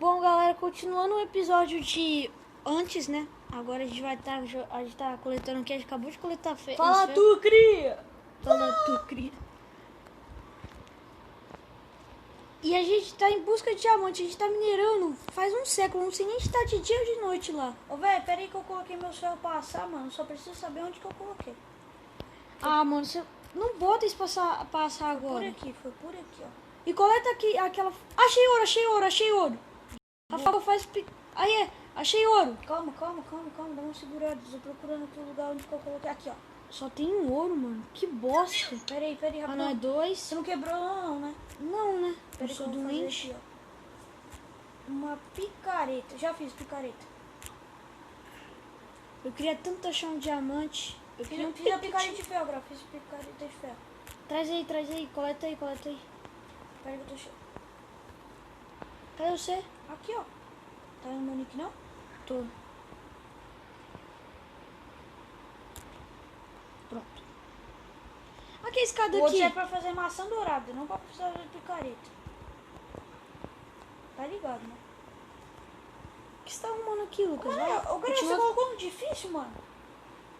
Bom, galera, continuando o episódio de antes, né? Agora a gente vai estar, a gente tá coletando o que a gente acabou de coletar. Fala tu, cria! Fala tu, cria. E a gente tá em busca de diamante, a gente tá minerando faz um século, não sei nem se tá de dia ou de noite lá. Ô, velho, pera aí que eu coloquei meu ferro pra assar, mano. Só preciso saber onde que eu coloquei. Ah, mano, você não bota isso pra assar agora. Foi por aqui, ó. E coleta aqui aquela... Achei ouro, achei ouro, achei ouro. Rafael faz... Aí, achei ouro. Calma, dá uma segurada. Tô procurando aqui o lugar onde que eu coloquei. Aqui, ó. Só tem um ouro, mano. Que bosta. Pera aí, Ah, rapidão. não é dois? Você não quebrou não, né? Não, né? Pera Eu aí sou que eu vou fazer doente. aqui, ó. Uma picareta. Já fiz picareta. Eu queria tanto achar um diamante. Eu queria um Fiz a picareta de ferro, agora. Fiz a picareta de ferro. Traz aí. Coleta aí. Pera aí que eu tô cheio. Cadê você? Aqui, ó. Tá vendo meu nick, não? Tô. Pronto. Aqui a escada O outro aqui. é pra fazer maçã dourada, não pra precisar de picareta. Tá ligado, né? O que você tá arrumando aqui, Lucas? Mano, o cara, você Continua- colocou no difícil, mano?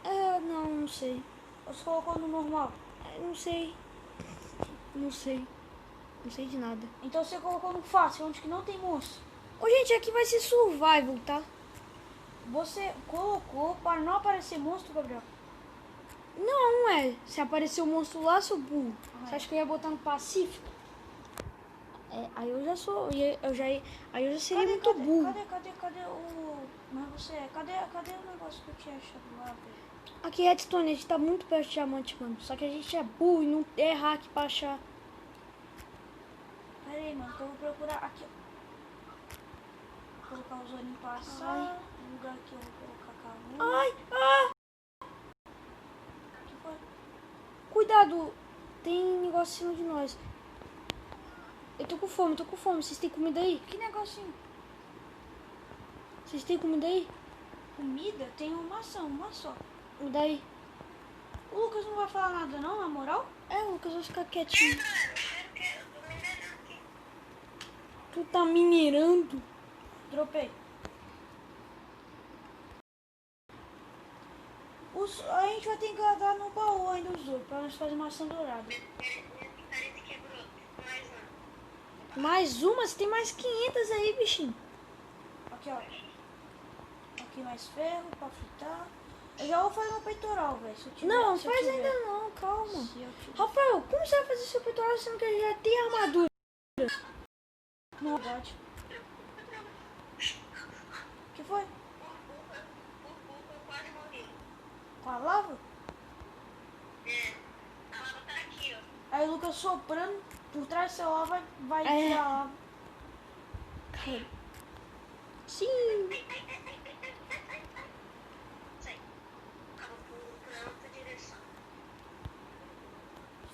Não sei. Ou você colocou no normal? Não sei. Não sei. Não sei de nada. Então você colocou no fácil, onde que não tem monstro. Ô, gente, aqui vai ser survival, tá? Você colocou para não aparecer monstro, Gabriel? Não é. Se aparecer um monstro lá, seu burro. Ah, Você acha que eu ia botar no Pacífico? Aí eu já sou. Aí eu já seria muito burro. Cadê o... Mas você... Cadê o negócio que eu tinha achado lá, velho? Aqui, Redstone, a gente tá muito perto de diamante, mano. Só que a gente é burro e não é hack pra achar. Pera aí, mano, que eu vou procurar aqui, ó. Vou colocar os olhinhos pra assar. Ai. No lugar que eu vou colocar Ai, ah! O que foi? Cuidado, tem negócio em cima de nós. Eu tô com fome. Vocês têm comida aí? Que negocinho? Vocês têm comida aí? Comida? Tem uma maçã, uma só. Me dá aí. O Lucas não vai falar nada não, na moral? Lucas, vai ficar quietinho. Tu tá minerando? Dropei. A gente vai ter que guardar no baú ainda os outros, pra nós fazer maçã dourada. Mais uma? Você tem mais 500 aí, bichinho. Aqui, ó. Aqui mais ferro pra fritar. Eu já vou fazer um peitoral, velho. Não, faz ainda não, calma. Rafael, como você vai fazer seu peitoral sendo que ele já tem armadura? Não, verdade. O que foi? Com a lava? A lava tá aqui, ó. Aí o Lucas soprando por trás do celular vai É. tirar a lava. Sim. Sai. Acaba por outra direção.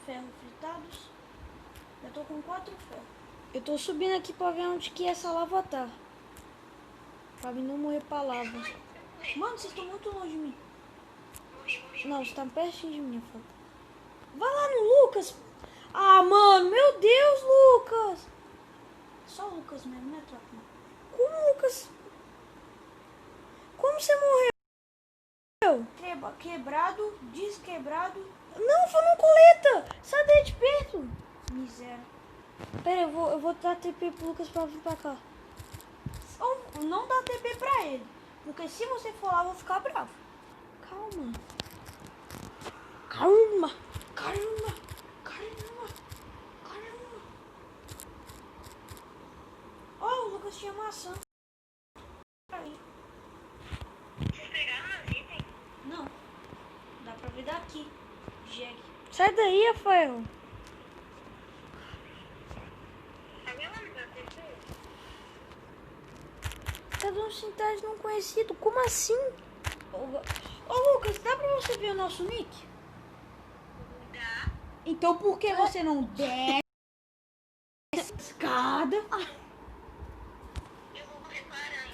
Ferro fritados. Eu tô com 4 ferros. Eu tô subindo aqui pra ver onde que essa lava tá. Pra mim não morrer pra lava. Mano, vocês estão muito longe de mim. Não, você tá pertinho de mim, Rafael. Vai lá no Lucas. Ah, mano, meu Deus, Lucas. Só o Lucas mesmo, né, tropa? Como, Lucas? Como você morreu? Quebrado, desquebrado, Não, foi no coleta. Sai daí de perto. miséria. Pera, eu vou dar TP pro Lucas pra vir pra cá. Ou não dá TP pra ele. Porque se você for lá, eu vou ficar bravo. Calma. Ó, o Lucas tinha maçã. Aí. Vocês pegaram as itens? Não. Dá pra ver daqui. Jeg. Sai daí, Rafael. Alguém vai me dar TP? Tá dando sintais não conhecido. Como assim? Ô, Lucas, dá pra você ver o nosso nick? Dá. Então por que você não desce a escada? Eu vou reparar.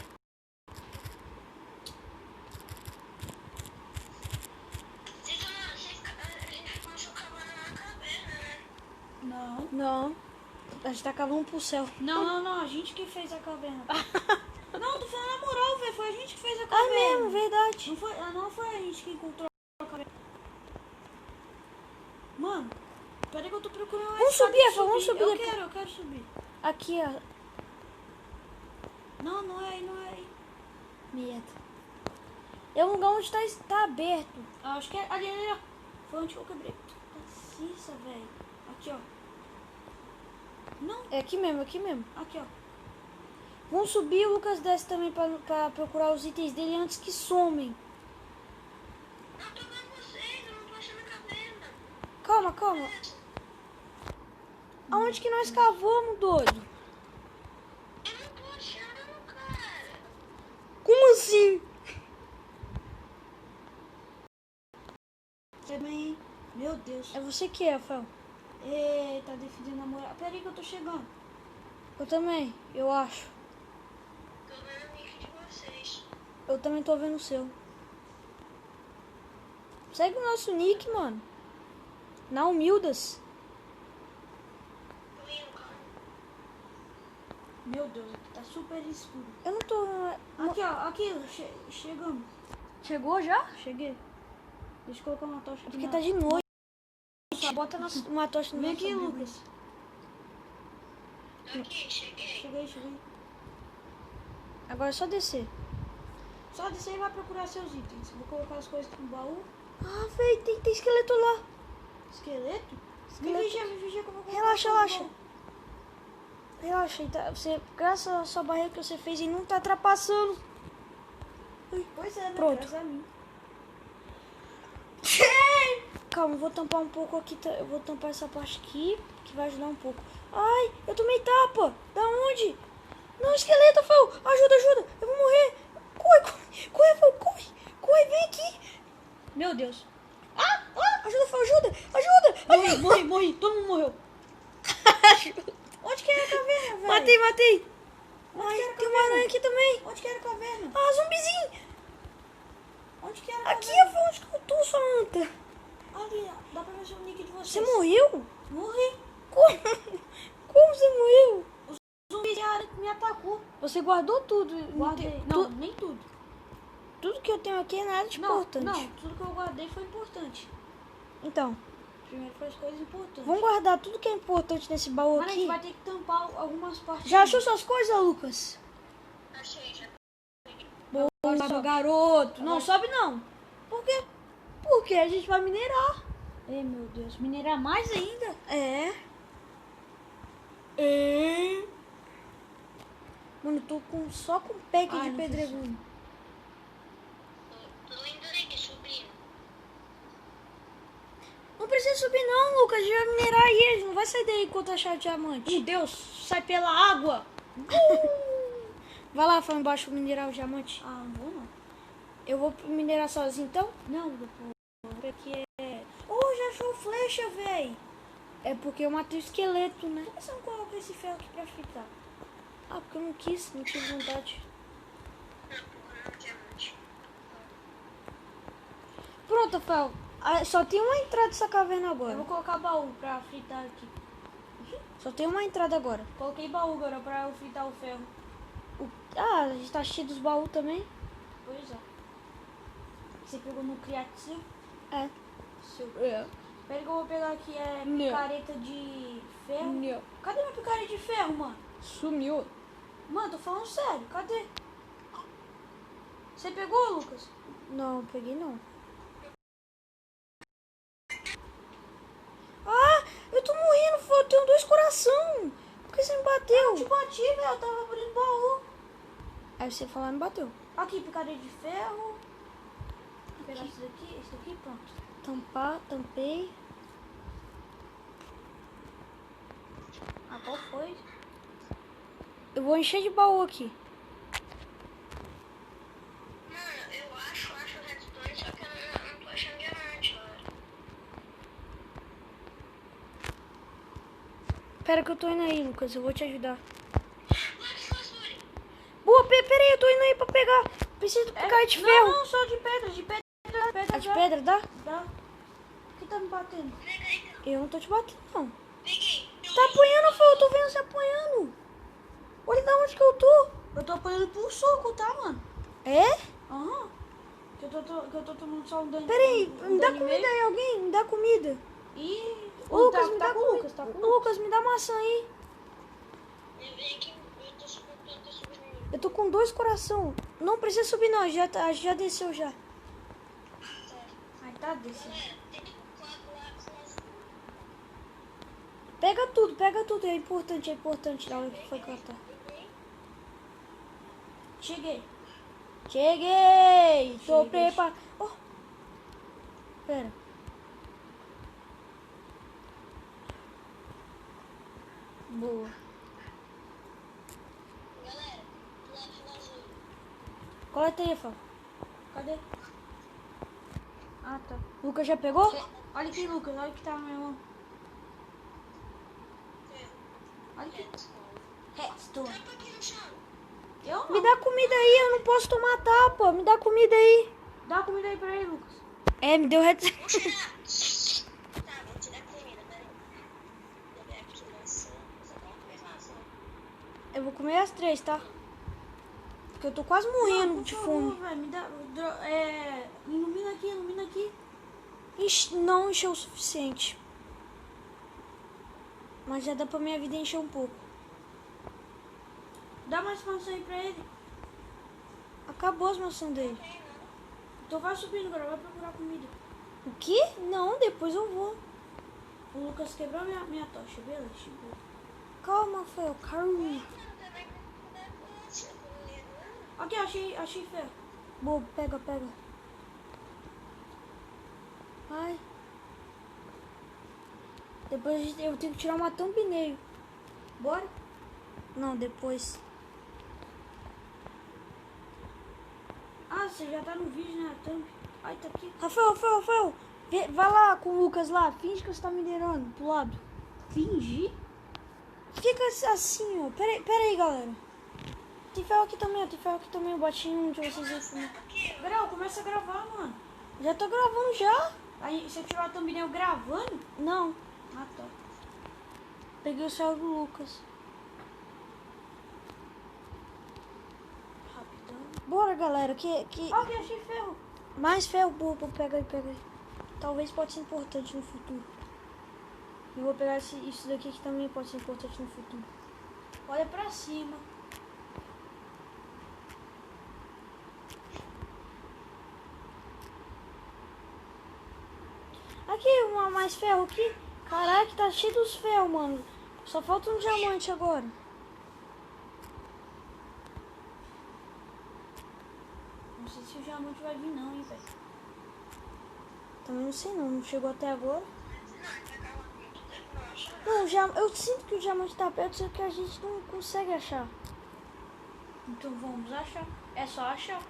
A gente começou cavando uma caverna, né? Não. Não. A gente tá cavando pro céu. Não, a gente que fez a caverna. Não, tô falando na moral, velho. Foi a gente que fez a Ah, caverna. mesmo, verdade. Não foi a gente que encontrou a caverna. Mano, peraí que eu tô procurando uma Vamos escada subir, de Efa, vamos subir. Eu quero subir. Aqui, ó. Não é aí. Merda. É um lugar onde tá aberto. Ah, acho que é ali, ó. Foi onde eu quebrei. Precisa, velho. Aqui, ó. Não, É aqui mesmo, aqui mesmo. aqui, ó. Vamos subir, o Lucas desce também pra procurar os itens dele antes que somem. Não tô vendo vocês, eu não tô achando a caverna. Calma. Aonde que nós cavamos, doido? Eu não tô achando, cara. Como assim? Também. Meu Deus. É você que é, Rafael. Eita, defendendo a moral. Peraí que eu tô chegando. Eu também, eu acho. Tô vendo o nick de vocês. Eu também tô vendo o seu. Segue o nosso nick, mano. Na Humildas. Tô indo, calma. Meu Deus, aqui tá super escuro. Eu não tô... Aqui, ó. Aqui, chegamos. Chegou já? Cheguei. Deixa eu colocar uma tocha aqui. Porque tá de noite. Só bota na... Uma tocha no Vem nosso aqui, umbigo. Lucas. Aqui, cheguei. Cheguei. Agora é só descer. Só descer e vai procurar seus itens. Vou colocar as coisas no baú. Ah, véi, tem esqueleto lá. Esqueleto? Esqueleto. Me vigia que eu vou colocar Relaxa, no relaxa. baú. Relaxa, tá? Você, graças à sua barreira que você fez, ele não tá trapassando. Pois é, né? Pronto. Graças a mim. Calma, eu vou tampar um pouco aqui. Eu vou tampar essa parte aqui, que vai ajudar um pouco. Ai, eu tomei tapa. Da onde? Não, esqueleto, Rafael. Ajuda. Eu vou morrer. Corre, Rafael, corre, vem aqui. Meu Deus. Ajuda, Rafael, ajuda. Morri. Todo mundo morreu. Onde que era a caverna, velho? Matei. Onde Ai, que era a tem uma caverna? aranha aqui também. Onde que era a caverna? Ah, zumbizinho. Onde que era a Aqui, caverna? Rafael, onde que eu tô, sua anta? Ali, ó. Dá pra ver o nick de vocês. Você morreu? Morri. Como você morreu? O zumbi me atacou. Você guardou tudo. Guardei. Não, nem tudo. Tudo que eu tenho aqui é nada de importante. Não, tudo que eu guardei foi importante. Então, Primeiro foi as coisas importantes. vamos guardar tudo que é importante nesse baú Mas a gente aqui. vai ter que tampar algumas partes. Já achou suas coisas, Lucas? Achei, já. Boa, garoto. Não sobe, não. Por quê? Porque a gente vai minerar. Ei, meu Deus. Minerar mais ainda? É. Mano, eu tô só com pack Ai, de não pedregulho. Tô indo aí, subindo. Não precisa subir, não, Lucas. A gente vai minerar aí. A gente não vai sair daí enquanto achar diamante. Meu Deus, sai pela água. Vai lá, foi embaixo minerar o diamante. Ah, não vou não. Eu vou minerar sozinho, então? Não, porque é... Oh, já achou flecha, véi. É porque eu matei o esqueleto, né? Por que você não coloca esse ferro aqui pra fritar? Ah, porque eu não tive vontade. Não, procurando diamante. Pronto, Rafael. Ah, só tem uma entrada dessa caverna Eu agora. vou colocar baú pra fritar aqui. Só tem uma entrada agora. Coloquei baú agora pra eu fritar o ferro. Ah, a gente tá cheio dos baús também. Pois é. Você pegou no criativo? É. Seu... É. Pera que eu vou pegar aqui, Não. picareta de ferro. Não. Cadê minha picareta de ferro, mano? Sumiu. Mano, tô falando sério, cadê? Você pegou, Lucas? Não, peguei não. Ah, eu tô morrendo, eu tenho 2 coração. Por que você me bateu? Eu te bati, velho, eu tava abrindo baú. Aí você falou, me bateu. Aqui, picareta de ferro. Vou pegar esse daqui, pronto. Tampar, tampei. Ah, qual foi? Eu vou encher de baú aqui. Mano, eu acho redstone, só que eu não tô achando diamante, olha. Pera que eu tô indo aí, Lucas. Eu vou te ajudar. Fosfore. Boa, peraí, eu tô indo aí pra pegar. Preciso de picar de ferro. Não, só de pedra, A de pedra, dá? Dá. O que tá me batendo? Pega aí, então. Eu não tô te batendo, não. Peguei. Tá apanhando, Rafael. Eu tô vendo você apanhando. Olha da onde que eu tô. Eu tô apanhando por soco, tá, mano? É? Aham. Que eu tô tomando só um dano. Pera aí, um me dá dano e comida meio. aí, alguém. Me dá comida. E... Ô, Lucas, me tá dá com o comida. Lucas, tá com o Lucas. Lucas, me dá maçã aí. Eu venho aqui, eu tô subindo. Eu tô com 2 coração. Não precisa subir não, já desceu já. Ai, tá descendo. Galera, tem tipo 4 lápis lá. Pega tudo, é importante da hora que foi cortar. Cheguei. Cheguei! Tô Cheguei. preparado. Oh. Pera. Boa. Galera, lápis azul. Coleta aí, Rafael. Cadê? Ah, tá. Lucas já pegou? Olha aqui, Lucas. Olha o que tá na minha mão. Olha aqui. Redstone. Tapa aqui no chão. Eu não. Me dá comida aí, eu não posso tomar tapa. Me dá comida aí. Dá a comida aí pra ele, Lucas. É, me deu red. Vou tirar. Tá, vou tirar comida, peraí. Vou pegar aqui maçã. Só tem 3 maçãs. Eu vou comer as 3, tá? Porque eu tô quase morrendo Por de favor, fome. velho, me dá... ilumina aqui. Ixi, não encheu o suficiente. Mas já dá pra minha vida encher um pouco. Dá mais maçã aí pra ele. Acabou as maçãs dele. Então vai subindo, agora vai procurar comida. O quê? Não, depois eu vou. O Lucas quebrou minha tocha, beleza? Calma, Rafael, calma. Aqui, achei ferro. Boa, pega. Ai. Depois eu tenho que tirar uma thumbnail. Bora? Não, depois. Ah, você já tá no vídeo, né? Thumb. Ai, tá aqui. Rafael. Vai lá com o Lucas lá. Finge que você tá me liderando pro lado. Fingir? Fica assim, ó. Pera aí, galera. Tem ferro aqui também. Eu bati em um de vocês aí comigo. Grau, começa a gravar, mano. Já tô gravando já? Aí, você tirou a thumbnail gravando? Não. Ah, tá. Peguei o ferro do Lucas. Rapidão. Bora, galera. Que... Aqui, achei ferro. Mais ferro, boa. Pega aí. Talvez pode ser importante no futuro. Eu vou pegar isso daqui que também pode ser importante no futuro. Olha pra cima. Aqui, mais ferro aqui. Caraca, tá cheio dos ferros, mano. Só falta um diamante agora. Não sei se o diamante vai vir não, hein, velho. Também não sei não chegou até agora. Não, eu sinto que o diamante tá perto, só que a gente não consegue achar. Então vamos achar. É só achar.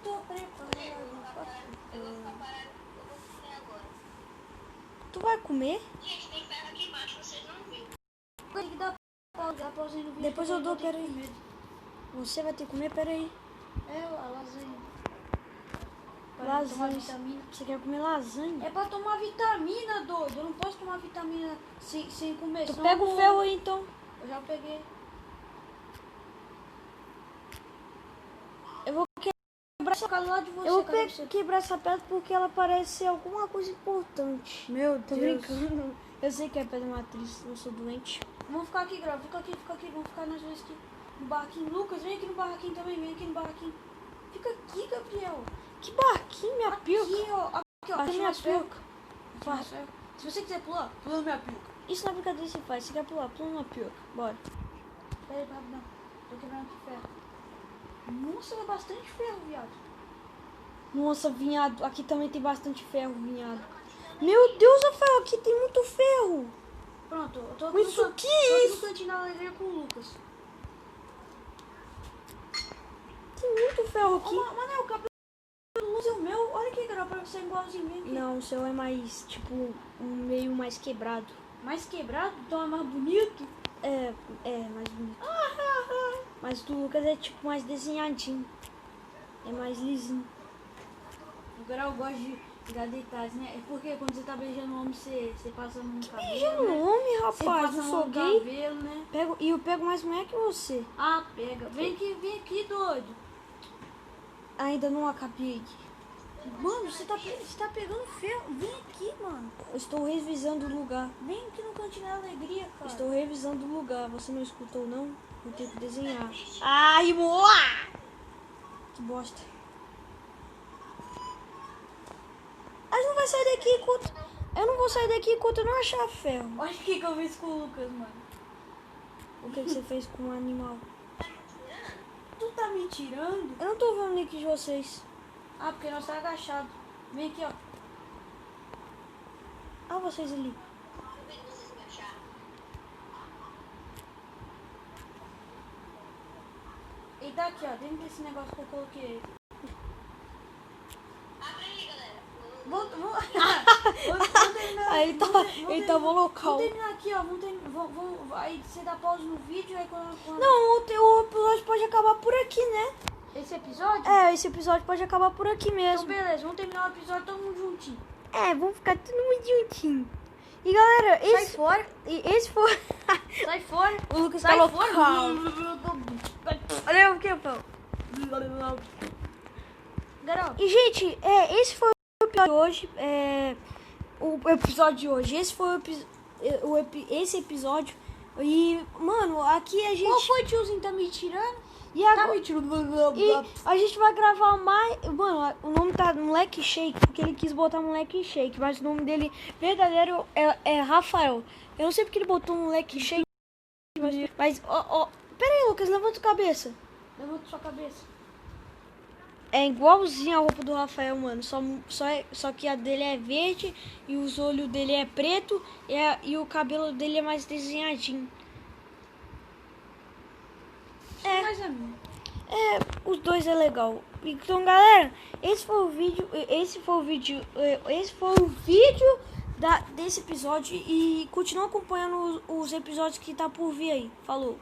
Tô preparado. Tu vai comer? Gente, tem ferro aqui embaixo, vocês não viram. Tem que dar pausa aí no vídeo. Depois eu dou, ter que peraí. comer. Você vai ter que comer, peraí. É, a lasanha. Pra tomar Lasanha. vitamina. Você quer comer lasanha? É pra tomar vitamina, doido. Eu não posso tomar vitamina sem comer. Tu senão pega eu o morro. ferro aí então. Eu já peguei. Eu vou Quebrar essa casa lá de você. Eu vou cadê você? quebrar essa pedra porque ela parece ser alguma coisa importante. Meu Tô brincando. Eu sei que é pedra matriz, eu sou doente. Vamos ficar aqui, Grau. Fica aqui. Vamos ficar nós dois aqui. No barraquinho. Lucas, vem aqui no barraquinho também. Vem aqui no barraquinho. Fica aqui, Gabriel. Que barquinho, minha pica. Aqui, ó. Aqui, ó. Aqui, Achei minha mais ferro. pica. Achei mais ferro. Se você quiser pular, pula minha pica. Isso na brincadeira você faz. Você quer pular, pula na pica. Bora. Pera aí, rapidão. Tô quebrando aqui ferro. Nossa, é bastante ferro, viado. Nossa, vinhado. Aqui também tem bastante ferro, vinhado. Meu Deus, Rafael, aqui tem muito ferro. Pronto, eu tô aqui Mas no isso can- que tô é aqui isso? no cantinho da lasanha com o Lucas. Tem muito ferro Ô, aqui. Manel, o cabelo do Luz é o meu. Olha aqui, Grau, pra você igualzinho. Vem aqui. Não, o seu é mais, tipo, um meio mais quebrado. Mais quebrado, então é mais bonito. É mais bonito. Mas do Lucas é tipo mais desenhadinho. É mais lisinho. O Grau gosta de dar detalhes, né? É porque quando você tá beijando um homem, você passa no cabelo, Beijando né? homem, Você rapaz. passa Eu no sou gay. cabelo, né? E eu pego mais mulher que você. Ah, pega. Vem aqui, doido. Ainda não acabei. Mano, você tá pegando ferro. Vem aqui, mano. Eu estou revisando o lugar. Vem aqui no Cantinho da Alegria, cara. Estou revisando o lugar. Você não escutou, não? Eu tenho que desenhar. Ai, moa! Que bosta. A gente não vai sair daqui enquanto... Eu não vou sair daqui enquanto eu não achar ferro. Olha o que eu fiz com o Lucas, mano. O que você fez com o animal? Tu tá me tirando? Eu não tô vendo o nick de vocês. Ah, porque nós tá agachado. Vem aqui, ó. Ah, vocês ali. Eu vi vocês me achar. Ele tá aqui, ó. Dentro desse negócio que eu coloquei. Abre aí, galera. Vamos terminar. Aí ele tava local. Vamos terminar aqui, ó. Aí você dá pausa no vídeo, aí quando... Não, o episódio pode acabar por aqui, né? Esse episódio? É, esse episódio pode acabar por aqui Então mesmo. beleza, vamos terminar o episódio todo mundo juntinho. É, vamos ficar todo mundo juntinho. E galera, Sai esse, fora. esse foi... Sai fora. O Lucas Sai tá fora. local. Olha o que eu falo. Garol. E, gente, esse foi o episódio de hoje. O episódio de hoje. Esse foi esse episódio. E, mano, aqui a gente... Qual foi, tiozinho? Tá me tirando? E Tá agora... me tirando. E a gente vai gravar mais... Mano, o nome tá Moleque Shake, porque ele quis botar Moleque Shake. Mas o nome dele verdadeiro é Rafael. Eu não sei porque ele botou Moleque Shake. Mas, ó... Pera aí, Lucas, levanta a cabeça. Levanta sua cabeça. É igualzinho a roupa do Rafael, mano. Só que a dele é verde e os olhos dele é preto e o cabelo dele é mais desenhadinho. Mais ou menos. Os dois é legal. Então, galera, esse foi o vídeo desse episódio e continua acompanhando os episódios que tá por vir aí. Falou.